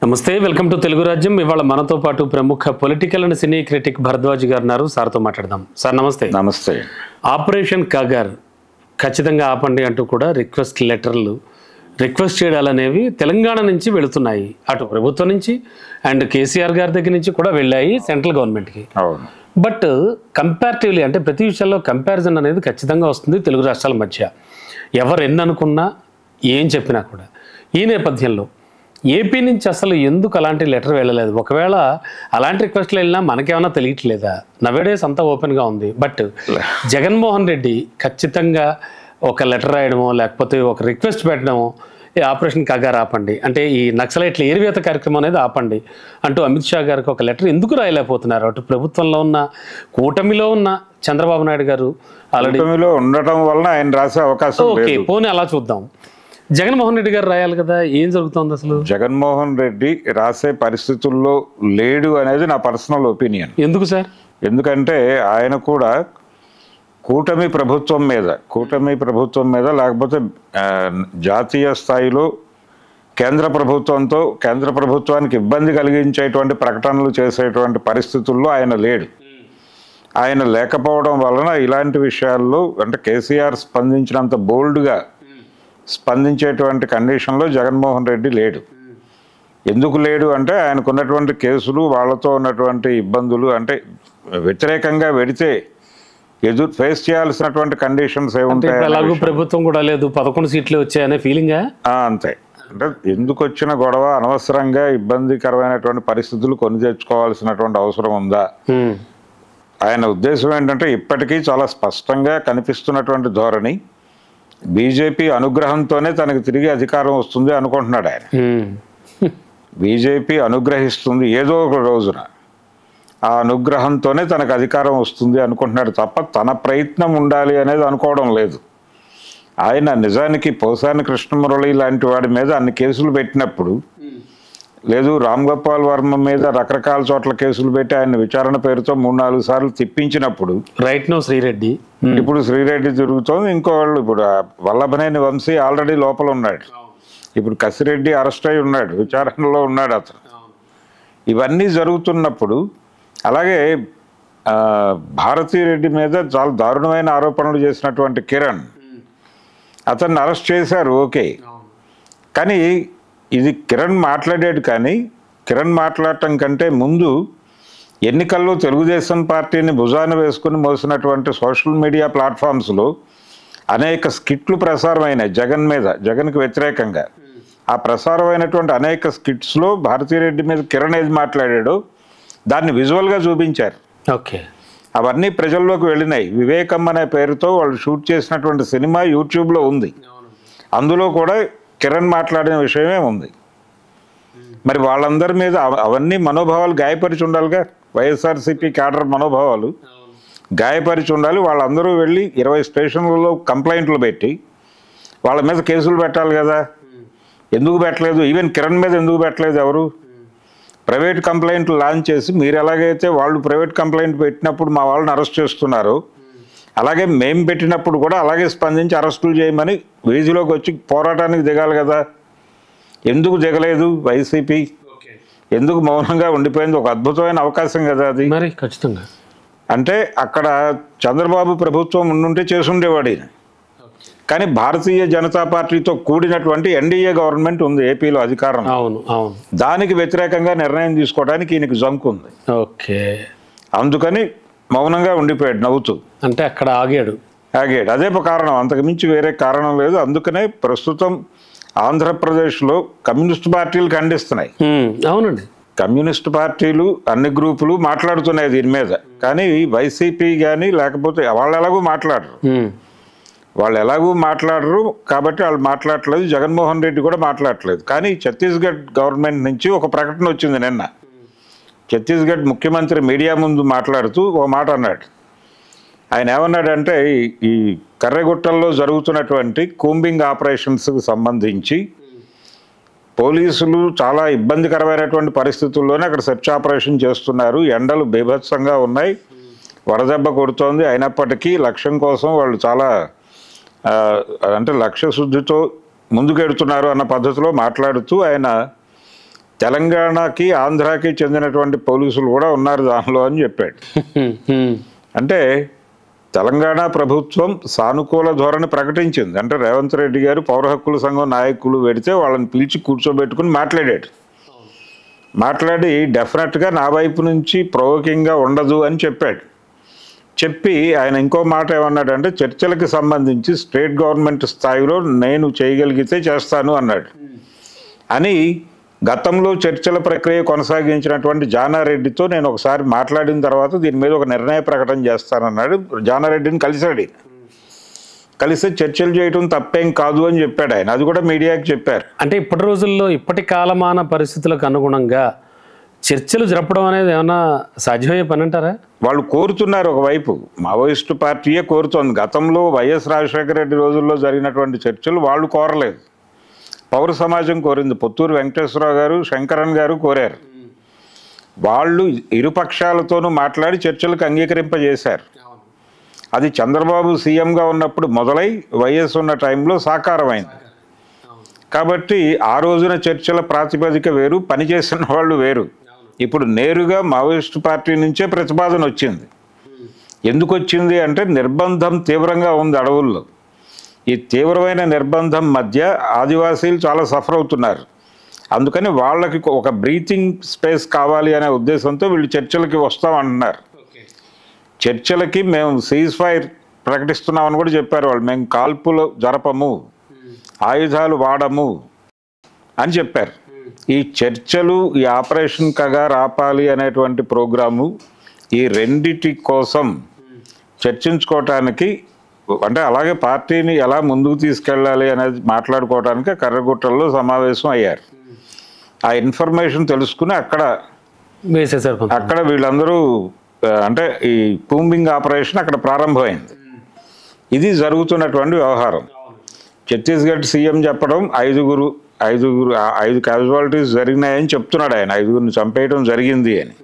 నమస్తే, welcome to Telugu రాజ్యం. ఇవాళ మనతో పాటు ప్రముఖ political and cine critic Bharadwaj గారు ఉన్నారు. సార్తో మాట్లాడదాం. సార్ నమస్తే. నమస్తే. ఆపరేషన్ కాగార్ ఖచ్చితంగా ఆపండి అంటూ కూడా రిక్వెస్ట్ చేయడాలనేవి తెలంగాణ నుంచి వెళుతున్నాయి, అటు ప్రభుత్వం నుంచి అండ్ కేసీఆర్ గారి దగ్గర నుంచి కూడా వెళ్ళాయి సెంట్రల్ గవర్నమెంట్కి. బట్ కంపారిటివ్లీ అంటే ప్రతి విషయాల్లో కంపారిజన్ అనేది ఖచ్చితంగా వస్తుంది తెలుగు రాష్ట్రాల మధ్య, ఎవరు ఎన్ని అనుకున్నా ఏం చెప్పినా కూడా. ఈ నేపథ్యంలో ఏపీ నుంచి అసలు ఎందుకు అలాంటి లెటర్ వెళ్ళలేదు? ఒకవేళ అలాంటి రిక్వెస్ట్లు వెళ్ళినా మనకేమన్నా తెలియట్లేదా? నవేడేస్ అంతా ఓపెన్గా ఉంది. బట్ జగన్మోహన్ రెడ్డి ఖచ్చితంగా ఒక లెటర్ రాయడమో లేకపోతే ఒక రిక్వెస్ట్ పెట్టడమో, ఈ ఆపరేషన్ కాగార్ ఆపండి అంటే ఈ నక్సలైట్ల ఏరివేత కార్యక్రమం అనేది ఆపండి అంటూ అమిత్ షా గారికి ఒక లెటర్ ఎందుకు రాయలేకపోతున్నారు? అటు ప్రభుత్వంలో ఉన్న కూటమిలో ఉన్న చంద్రబాబు నాయుడు గారు ఆల్రెడీ ఉండటం వలన ఆయన రాసే అవకాశం. ఓకే, పోనీ అలా చూద్దాం. జగన్మోహన్ రెడ్డి గారు రాయాలి కదా, ఏం జరుగుతుంది అసలు? జగన్మోహన్ రెడ్డి రాసే పరిస్థితుల్లో లేడు అనేది నా పర్సనల్ ఒపీనియన్. ఎందుకు సార్? ఎందుకంటే ఆయన కూడా కూటమి ప్రభుత్వం మీద లేకపోతే జాతీయ స్థాయిలో కేంద్ర ప్రభుత్వానికి ఇబ్బంది కలిగించేటువంటి ప్రకటనలు చేసేటువంటి పరిస్థితుల్లో ఆయన లేడు. ఆయన లేకపోవడం వలన ఇలాంటి విషయాల్లో అంటే కేసీఆర్ స్పందించినంత బోల్డ్గా స్పందించేటువంటి కండిషన్లో జగన్మోహన్ రెడ్డి లేడు. ఎందుకు లేడు అంటే ఆయనకున్నటువంటి కేసులు, వాళ్ళతో ఉన్నటువంటి ఇబ్బందులు, అంటే వ్యతిరేకంగా వెడితే ఫేస్ చేయాల్సినటువంటి కండిషన్స్ ఏముంటాయి. ప్రభుత్వం కూడా లేదు, 11 సీట్లు వచ్చాయనే ఫీలింగ్ అంతే. అంటే ఎందుకు వచ్చిన గొడవ, అనవసరంగా ఇబ్బందికరమైనటువంటి పరిస్థితులు కొని తెచ్చుకోవాల్సినటువంటి అవసరం ఉందా? ఆయన ఉద్దేశం ఏంటంటే ఇప్పటికీ చాలా స్పష్టంగా కనిపిస్తున్నటువంటి ధోరణి, బీజేపీ అనుగ్రహంతోనే తనకు తిరిగి అధికారం వస్తుంది అనుకుంటున్నాడు ఆయన. బీజేపీ అనుగ్రహిస్తుంది ఏదో ఒక రోజున, ఆ అనుగ్రహంతోనే తనకు అధికారం వస్తుంది అనుకుంటున్నాడు తప్ప తన ప్రయత్నం ఉండాలి అనేది అనుకోవడం లేదు. ఆయన నిజానికి పోసాని కృష్ణమురళి లాంటి వాడి మీద అన్ని కేసులు పెట్టినప్పుడు, లేదు రామ్ గోపాల్ వర్మ మీద రకరకాల చోట్ల కేసులు పెట్టి ఆయన విచారణ పేరుతో 3-4 సార్లు తిప్పించినప్పుడు, శ్రీరెడ్డి, ఇప్పుడు శ్రీరెడ్డి తిరుగుతోంది, ఇంకోళ్ళు ఇప్పుడు వల్లభనేని వంశీ ఆల్రెడీ లోపల ఉన్నాడు, ఇప్పుడు కసిరెడ్డి అరెస్ట్ అయి ఉన్నాడు, విచారణలో ఉన్నాడు అతను. ఇవన్నీ జరుగుతున్నప్పుడు అలాగే భారతీరెడ్డి మీద చాలా దారుణమైన ఆరోపణలు చేసినటువంటి కిరణ్, అతన్ని అరెస్ట్ చేశారు. ఓకే, కానీ ఇది కిరణ్ మాట్లాడాడు. కానీ కిరణ్ మాట్లాడటం కంటే ముందు ఎన్నికల్లో తెలుగుదేశం పార్టీని భుజాన వేసుకుని మోసినటువంటి సోషల్ మీడియా ప్లాట్ఫామ్స్లో అనేక స్కిట్లు ప్రసారమైనాయి జగన్కి వ్యతిరేకంగా. ఆ ప్రసారమైనటువంటి అనేక స్కిట్స్లో భారతీరెడ్డి మీద కిరణ్ ఏది మాట్లాడాడో దాన్ని విజువల్గా చూపించారు. ఓకే, అవన్నీ ప్రజల్లోకి వెళ్ళినాయి. వివేకం అనే పేరుతో వాళ్ళు షూట్ చేసినటువంటి సినిమా యూట్యూబ్లో ఉంది. అందులో కూడా కిరణ్ మాట్లాడిన విషయమే ఉంది. మరి వాళ్ళందరి మీద అవన్నీ మనోభావాలు గాయపరిచి ఉండాలిగా, వైఎస్ఆర్సీపీ క్యాడర్ మనోభావాలు గాయపరిచి ఉండాలి. వాళ్ళందరూ వెళ్ళి 20 స్టేషన్లలో కంప్లైంట్లు పెట్టి వాళ్ళ మీద కేసులు పెట్టాలి కదా. ఎందుకు పెట్టలేదు? ఈవెన్ కిరణ్ మీద ఎందుకు పెట్టలేదు? ఎవరు ప్రైవేట్ కంప్లైంట్లు లాంచ్ చేసి, మీరు ఎలాగైతే వాళ్ళు ప్రైవేట్ కంప్లైంట్ పెట్టినప్పుడు మా వాళ్ళని అరెస్ట్ చేస్తున్నారు, అలాగే మేము పెట్టినప్పుడు కూడా అలాగే స్పందించి అరెస్టులు చేయమని వీధిలోకి వచ్చి పోరాటానికి దిగాలి కదా. ఎందుకు దిగలేదు వైసీపీ? ఎందుకు మౌనంగా ఉండిపోయింది? ఒక అద్భుతమైన అవకాశం కదా అది. మరి ఖచ్చితంగా అంటే అక్కడ చంద్రబాబు ప్రభుత్వం ఉండుంటే చేసుండేవాడు ఈయన. కానీ భారతీయ జనతా పార్టీతో కూడినటువంటి ఎన్డీఏ గవర్నమెంట్ ఉంది ఏపీలో అధికారం. దానికి వ్యతిరేకంగా నిర్ణయం తీసుకోవడానికి ఈయనకి జంకు ఉంది. ఓకే, అందుకని మౌనంగా ఉండిపోయాడు నవ్వుతూ. అంటే అక్కడ ఆగాడు. అదే కారణం, అంతకుమించి వేరే కారణం లేదు. అందుకనే ప్రస్తుతం ఆంధ్రప్రదేశ్లో కమ్యూనిస్ట్ పార్టీలు ఖండిస్తున్నాయి. అవునండి, కమ్యూనిస్ట్ పార్టీలు అన్ని గ్రూపులు మాట్లాడుతున్నాయి దీని మీద. కానీ వైసీపీ కానీ లేకపోతే వాళ్ళు ఎలాగూ మాట్లాడరు కాబట్టి వాళ్ళు మాట్లాడట్లేదు. జగన్మోహన్ రెడ్డి కూడా మాట్లాడట్లేదు. కానీ ఛత్తీస్గఢ్ గవర్నమెంట్ నుంచి ఒక ప్రకటన వచ్చింది నిన్న. ఛత్తీస్గఢ్ ముఖ్యమంత్రి మీడియా ముందు మాట్లాడుతూ ఓ మాట అన్నాడు. ఆయన ఏమన్నాడంటే, ఈ కర్రెగుట్టల్లో జరుగుతున్నటువంటి కూంబింగ్ ఆపరేషన్స్కి సంబంధించి పోలీసులు చాలా ఇబ్బందికరమైనటువంటి పరిస్థితుల్లోనే అక్కడ సెర్చ్ ఆపరేషన్ చేస్తున్నారు. ఎండలు బీభత్సంగా ఉన్నాయి, వడదెబ్బ కొడుతోంది. అయినప్పటికీ లక్ష్యం కోసం వాళ్ళు చాలా అంటే లక్ష్య శుద్ధితో ముందుకెడుతున్నారు అన్న పద్ధతిలో మాట్లాడుతూ ఆయన తెలంగాణకి ఆంధ్రాకి చెందినటువంటి పోలీసులు కూడా ఉన్నారు దానిలో అని చెప్పాడు. అంటే తెలంగాణ ప్రభుత్వం సానుకూల ధోరణి ప్రకటించింది. అంటే రేవంత్ రెడ్డి గారు పౌర హక్కుల సంఘం నాయకులు పెడితే వాళ్ళని పిలిచి కూర్చోబెట్టుకుని మాట్లాడాడు. మాట్లాడి డెఫినెట్గా నా వైపు నుంచి ప్రొవోకింగ్గా ఉండదు అని చెప్పాడు. చెప్పి ఆయన ఇంకో మాట ఏమన్నాడంటే చర్చలకు సంబంధించి స్టేట్ గవర్నమెంట్ స్థాయిలో నేను చేయగలిగితే చేస్తాను అన్నాడు. అని గతంలో చర్చల ప్రక్రియ కొనసాగించినటువంటి జానారెడ్డితో నేను ఒకసారి మాట్లాడిన తర్వాత దీని మీద ఒక నిర్ణయ ప్రకటన చేస్తానన్నాడు. జానారెడ్డిని కలిశాడు. కలిసి చర్చలు చేయడం తప్పేం కాదు అని చెప్పాడు ఆయన. అది కూడా మీడియాకి చెప్పారు. అంటే ఇప్పటి రోజుల్లో ఇప్పటి కాలమాన పరిస్థితులకు అనుగుణంగా చర్చలు జరపడం అనేది ఏమన్నా సాధ్యమయ్యే పని అంటారా? వాళ్ళు కోరుతున్నారు. ఒకవైపు మావోయిస్టు పార్టీయే కోరుతోంది. గతంలో వైఎస్ రాజశేఖర రెడ్డి రోజుల్లో జరిగినటువంటి చర్చలు వాళ్ళు కోరలేదు, పౌర సమాజం కోరింది. పొత్తూరు వెంకటేశ్వరరావు గారు, శంకరన్ గారు కోరారు. వాళ్ళు ఇరుపక్షాలతోనూ మాట్లాడి చర్చలకు అంగీకరింపజేశారు. అది చంద్రబాబు సీఎంగా ఉన్నప్పుడు మొదలై వైఎస్ ఉన్న టైంలో సాకారమైంది. కాబట్టి ఆ రోజున చర్చల ప్రాతిపదిక వేరు, పనిచేసిన వాళ్ళు వేరు. ఇప్పుడు నేరుగా మావోయిస్టు పార్టీ నుంచే ప్రతిపాదన వచ్చింది. ఎందుకు వచ్చింది అంటే నిర్బంధం తీవ్రంగా ఉంది అడవుల్లో. ఈ తీవ్రమైన నిర్బంధం మధ్య ఆదివాసీలు చాలా సఫర్ అవుతున్నారు. అందుకని వాళ్ళకి ఒక బ్రీతింగ్ స్పేస్ కావాలి అనే ఉద్దేశంతో వీళ్ళు చర్చలకి వస్తామంటున్నారు. చర్చలకి మేము సీజ్ ఫైర్ ప్రకటిస్తున్నామని కూడా చెప్పారు వాళ్ళు. మేము కాల్పులు జరపము, ఆయుధాలు వాడము అని చెప్పారు. ఈ చర్చలు, ఈ ఆపరేషన్ కగార్ ఆపాలి అనేటువంటి ప్రోగ్రాము, ఈ రెండిటి కోసం చర్చించుకోవటానికి, అంటే అలాగే పార్టీని ఎలా ముందుకు తీసుకెళ్ళాలి అనేది మాట్లాడుకోవడానికి కర్రగుట్టల్లో సమావేశం అయ్యారు. ఆ ఇన్ఫర్మేషన్ తెలుసుకుని అక్కడ వీళ్ళందరూ అంటే ఈ కూంబింగ్ ఆపరేషన్ అక్కడ ప్రారంభమైంది. ఇది జరుగుతున్నటువంటి వ్యవహారం. ఛత్తీస్గఢ్ సీఎం చెప్పడం 5 క్యాజువాలిటీస్ జరిగినాయని చెప్తున్నాడు ఆయన. 5గురిని చంపేయడం జరిగింది అని.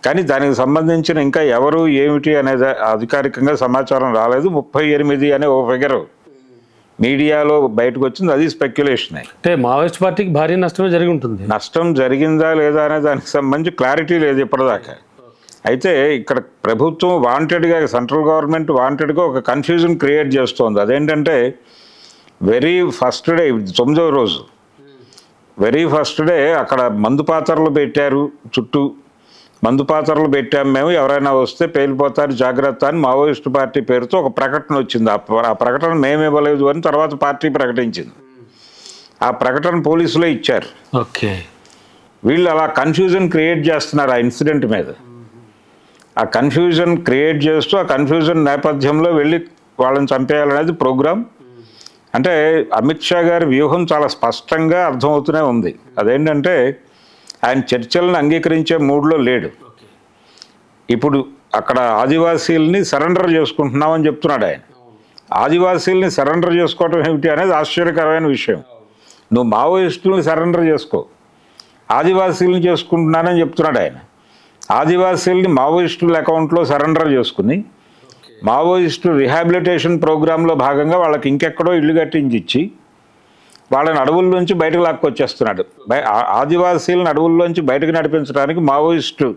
కానీ దానికి సంబంధించిన ఇంకా ఎవరు ఏమిటి అనేది అధికారికంగా సమాచారం రాలేదు. 38 అనే ఓ ఫిగర్ మీడియాలో బయటకు వచ్చింది. అది స్పెక్యులేషన్. అంటే మావోయిస్ట్ పార్టీకి భారీ నష్టమే జరిగి ఉంటుంది. నష్టం జరిగిందా లేదా అనే దానికి సంబంధించి క్లారిటీ లేదు ఇప్పటిదాకా. అయితే ఇక్కడ ప్రభుత్వం వాంటెడ్గా, సెంట్రల్ గవర్నమెంట్ వాంటెడ్గా ఒక కన్ఫ్యూజన్ క్రియేట్ చేస్తోంది. అదేంటంటే వెరీ ఫస్ట్ డే, 9వ రోజు, వెరీ ఫస్ట్ డే అక్కడ మందు పాత్రలు పెట్టారు. చుట్టూ మందు పాత్రలు పెట్టాము మేము, ఎవరైనా వస్తే పేలిపోతారు జాగ్రత్త అని మావోయిస్టు పార్టీ పేరుతో ఒక ప్రకటన వచ్చింది. ఆ ప్రకటన మేము ఇవ్వలేదు అని తర్వాత పార్టీ ప్రకటించింది. ఆ ప్రకటన పోలీసులే ఇచ్చారు. ఓకే, వీళ్ళు అలా కన్ఫ్యూజన్ క్రియేట్ చేస్తున్నారు ఆ ఇన్సిడెంట్ మీద. ఆ కన్ఫ్యూజన్ క్రియేట్ చేస్తూ ఆ కన్ఫ్యూజన్ నేపథ్యంలో వెళ్ళి వాళ్ళని చంపేయాలనేది ప్రోగ్రాం. అంటే అమిత్ షా గారి వ్యూహం చాలా స్పష్టంగా అర్థమవుతూనే ఉంది. అదేంటంటే ఆయన చర్చలను అంగీకరించే మూడ్లో లేడు. ఇప్పుడు అక్కడ ఆదివాసీల్ని సరెండర్ చేసుకుంటున్నామని చెప్తున్నాడు ఆయన. ఆదివాసీల్ని సరెండర్ చేసుకోవటం ఏమిటి అనేది ఆశ్చర్యకరమైన విషయం. నువ్వు మావోయిస్టుల్ని సరెండర్ చేసుకో, ఆదివాసీల్ని చేసుకుంటున్నానని చెప్తున్నాడు ఆయన. ఆదివాసీల్ని మావోయిస్టుల అకౌంట్లో సరెండర్ చేసుకుని మావోయిస్టు రిహాబిలిటేషన్ ప్రోగ్రాంలో భాగంగా వాళ్ళకి ఇంకెక్కడో ఇల్లు కట్టించి ఇచ్చి వాళ్ళని అడవుల్లోంచి బయటకు లాక్కొచ్చేస్తున్నాడు. ఆదివాసీలను అడవుల్లోంచి బయటకు నడిపించడానికి మావోయిస్టు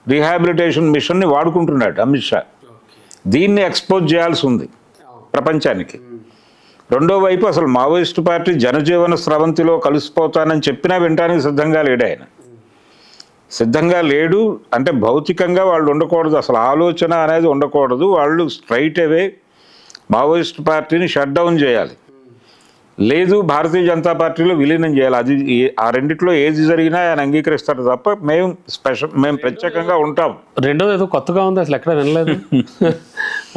రిహాబిలిటేషన్ మిషన్ని వాడుకుంటున్నాడు అమిత్ షా. దీన్ని ఎక్స్పోజ్ చేయాల్సి ఉంది ప్రపంచానికి. రెండో వైపు అసలు మావోయిస్టు పార్టీ జనజీవన స్రవంతిలో కలిసిపోతానని చెప్పినా వినడానికి సిద్ధంగా లేడు ఆయన. సిద్ధంగా లేడు అంటే భౌతికంగా వాళ్ళు ఉండకూడదు, అసలు ఆలోచన అనేది ఉండకూడదు. వాళ్ళు స్ట్రైట్ అవే మావోయిస్ట్ పార్టీని షట్ డౌన్ చేయాలి, లేదు భారతీయ జనతా పార్టీలో విలీనం చేయాలి. అది ఆ రెండిట్లో ఏది జరిగినా ఆయన అంగీకరిస్తారు తప్ప మేము ప్రత్యేకంగా ఉంటాం. రెండోది ఏదో కొత్తగా ఉంది, అసలు ఎక్కడ వినలేదు.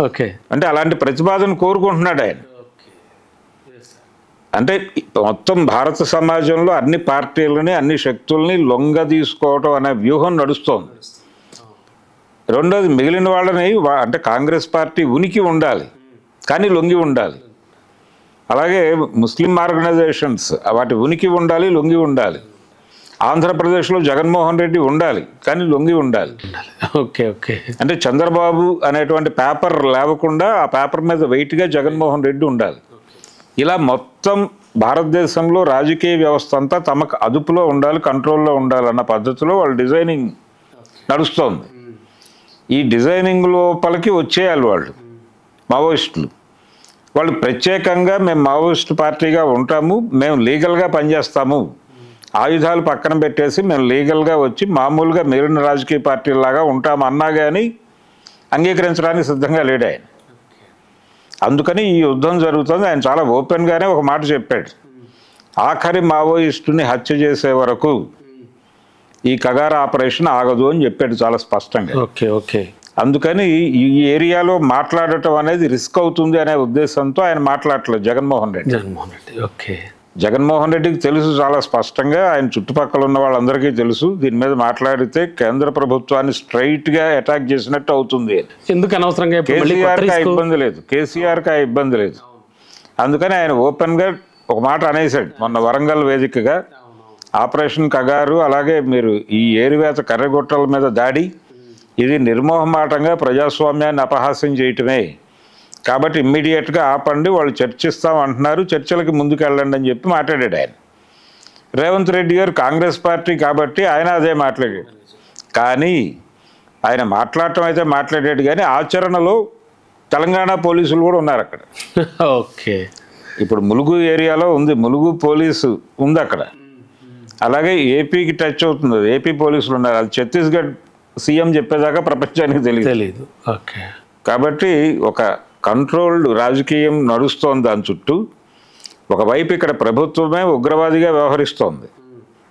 ఓకే, అంటే అలాంటి ప్రతిపాదన కోరుకుంటున్నాడు ఆయన. అంటే మొత్తం భారత సమాజంలో అన్ని పార్టీలని, అన్ని శక్తుల్ని లొంగ తీసుకోవటం అనే వ్యూహం నడుస్తోంది. రెండోది మిగిలిన వాళ్ళని, అంటే కాంగ్రెస్ పార్టీ ఉనికి ఉండాలి కానీ లొంగి ఉండాలి. అలాగే ముస్లిం ఆర్గనైజేషన్స్ వాటి ఉనికి ఉండాలి, లొంగి ఉండాలి. ఆంధ్రప్రదేశ్లో జగన్మోహన్ రెడ్డి ఉండాలి కానీ లొంగి ఉండాలి. ఓకే ఓకే, అంటే చంద్రబాబు అనేటువంటి పేపర్ లేవకుండా ఆ పేపర్ మీద వెయిట్గా జగన్మోహన్ రెడ్డి ఉండాలి. ఇలా మొత్తం భారతదేశంలో రాజకీయ వ్యవస్థ అంతా తమకు అదుపులో ఉండాలి, కంట్రోల్లో ఉండాలన్న పద్ధతిలో వాళ్ళ డిజైనింగ్ నడుస్తోంది. ఈ డిజైనింగ్ లోపలికి వచ్చేయాలి వాళ్ళు మావోయిస్టులు. వాళ్ళు ప్రత్యేకంగా మేము మావోయిస్టు పార్టీగా ఉంటాము, మేము లీగల్గా పనిచేస్తాము, ఆయుధాలు పక్కన పెట్టేసి మేము లీగల్గా వచ్చి మామూలుగా మిగిలిన రాజకీయ పార్టీలాగా ఉంటాము అన్నా కానీ అంగీకరించడానికి సిద్ధంగా లేడు ఆయన. అందుకని ఈ యుద్ధం జరుగుతుంది. ఆయన చాలా ఓపెన్గానే ఒక మాట చెప్పాడు, ఆఖరి మావోయిస్టుని హత్య చేసే వరకు ఈ కగార్ ఆపరేషన్ ఆగదు అని చెప్పాడు చాలా స్పష్టంగా. Okay okay. అందుకని ఈ ఏరియాలో మాట్లాడటం అనేది రిస్క్ అవుతుంది అనే ఉద్దేశంతో ఆయన మాట్లాడలేదు జగన్మోహన్ రెడ్డి. ఓకే. జగన్మోహన్ రెడ్డికి తెలుసు చాలా స్పష్టంగా, ఆయన చుట్టుపక్కల ఉన్న వాళ్ళందరికీ తెలుసు, దీని మీద మాట్లాడితే కేంద్ర ప్రభుత్వాన్ని స్ట్రైట్గా అటాక్ చేసినట్టు అవుతుంది. ఎందుకు అనవసరంగా కేసీఆర్కి ఆ ఇబ్బంది లేదు, కేసీఆర్కి ఆ ఇబ్బంది లేదు. అందుకని ఆయన ఓపెన్గా ఒక మాట అనేసాడు మొన్న వరంగల్ వేదికగా, ఆపరేషన్ కగారు అలాగే మీరు ఈ ఏరివేత కర్రెగొట్టల మీద దాడి, ఇది నిర్మోహమాటంగా ప్రజాస్వామ్యాన్ని అపహాస్యం చేయటమే, కాబట్టి ఇమ్మీడియట్గా ఆపండి, వాళ్ళు చర్చిస్తాం అంటున్నారు, చర్చలకి ముందుకు వెళ్ళండి అని చెప్పి మాట్లాడాడు ఆయన. రేవంత్ రెడ్డి గారు కాంగ్రెస్ పార్టీ కాబట్టి ఆయన అదే మాట్లాడాడు. కానీ ఆయన మాట్లాడటం అయితే మాట్లాడాడు, కానీ ఆచరణలో తెలంగాణ పోలీసులు కూడా ఉన్నారు అక్కడ. ఓకే. ఇప్పుడు ములుగు ఏరియాలో ఉంది, ములుగు పోలీసు ఉంది అక్కడ. అలాగే ఏపీకి టచ్ అవుతుంది, ఏపీ పోలీసులు ఉన్నారు. అది ఛత్తీస్గఢ్ సీఎం చెప్పేదాకా ప్రపంచానికి తెలియదు. ఓకే. కాబట్టి ఒక కంట్రోల్డ్ రాజకీయం నడుస్తోంది దాని చుట్టూ. ఒకవైపు ఇక్కడ ప్రభుత్వమే ఉగ్రవాదిగా వ్యవహరిస్తోంది.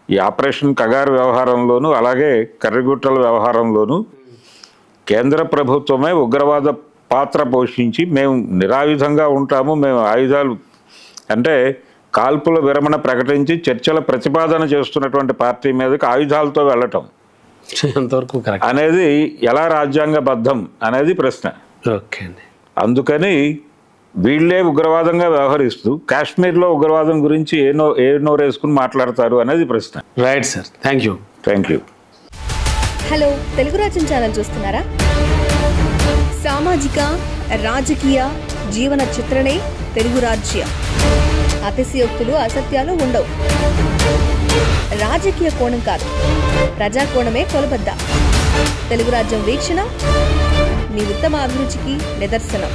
ఈ ఆపరేషన్ కగారు వ్యవహారంలోనూ అలాగే కర్రిగుట్టల వ్యవహారంలోనూ కేంద్ర ప్రభుత్వమే ఉగ్రవాద పాత్ర పోషించి మేము నిరాయుధంగా ఉంటాము, మేము ఆయుధాలు అంటే కాల్పుల విరమణ ప్రకటించి చర్చల ప్రతిపాదన చేస్తున్నటువంటి పార్టీ మీదకి ఆయుధాలతో వెళ్ళటం ఎంతవరకు అనేది ఎలా రాజ్యాంగబద్ధం అనేది ప్రశ్న. ఓకే అండి. అందుకని వీళ్ళే ఉగ్రవాదంగా వ్యవహరిస్తూ కాశ్మీర్లో ఉగ్రవాదం గురించి ఏ నోరేసుకుని మాట్లాడతారు అనేది ప్రశ్న. Right sir, thank you. Hello, Telugu రాజ్యం ఛానల్ చూస్తున్నారా? సామాజిక రాజకీయ జీవన చిత్రణే తెలుగు రాజ్యం. అతిశయోక్తులు అసత్యాలు ఉండవు. రాజకీయ కోణం కాదు, ప్రజా కోణమే కొలబద్ద. తెలుగు రాజ్యం వీక్షణ మీ ఉత్తమ అభిరుచికి నిదర్శనం.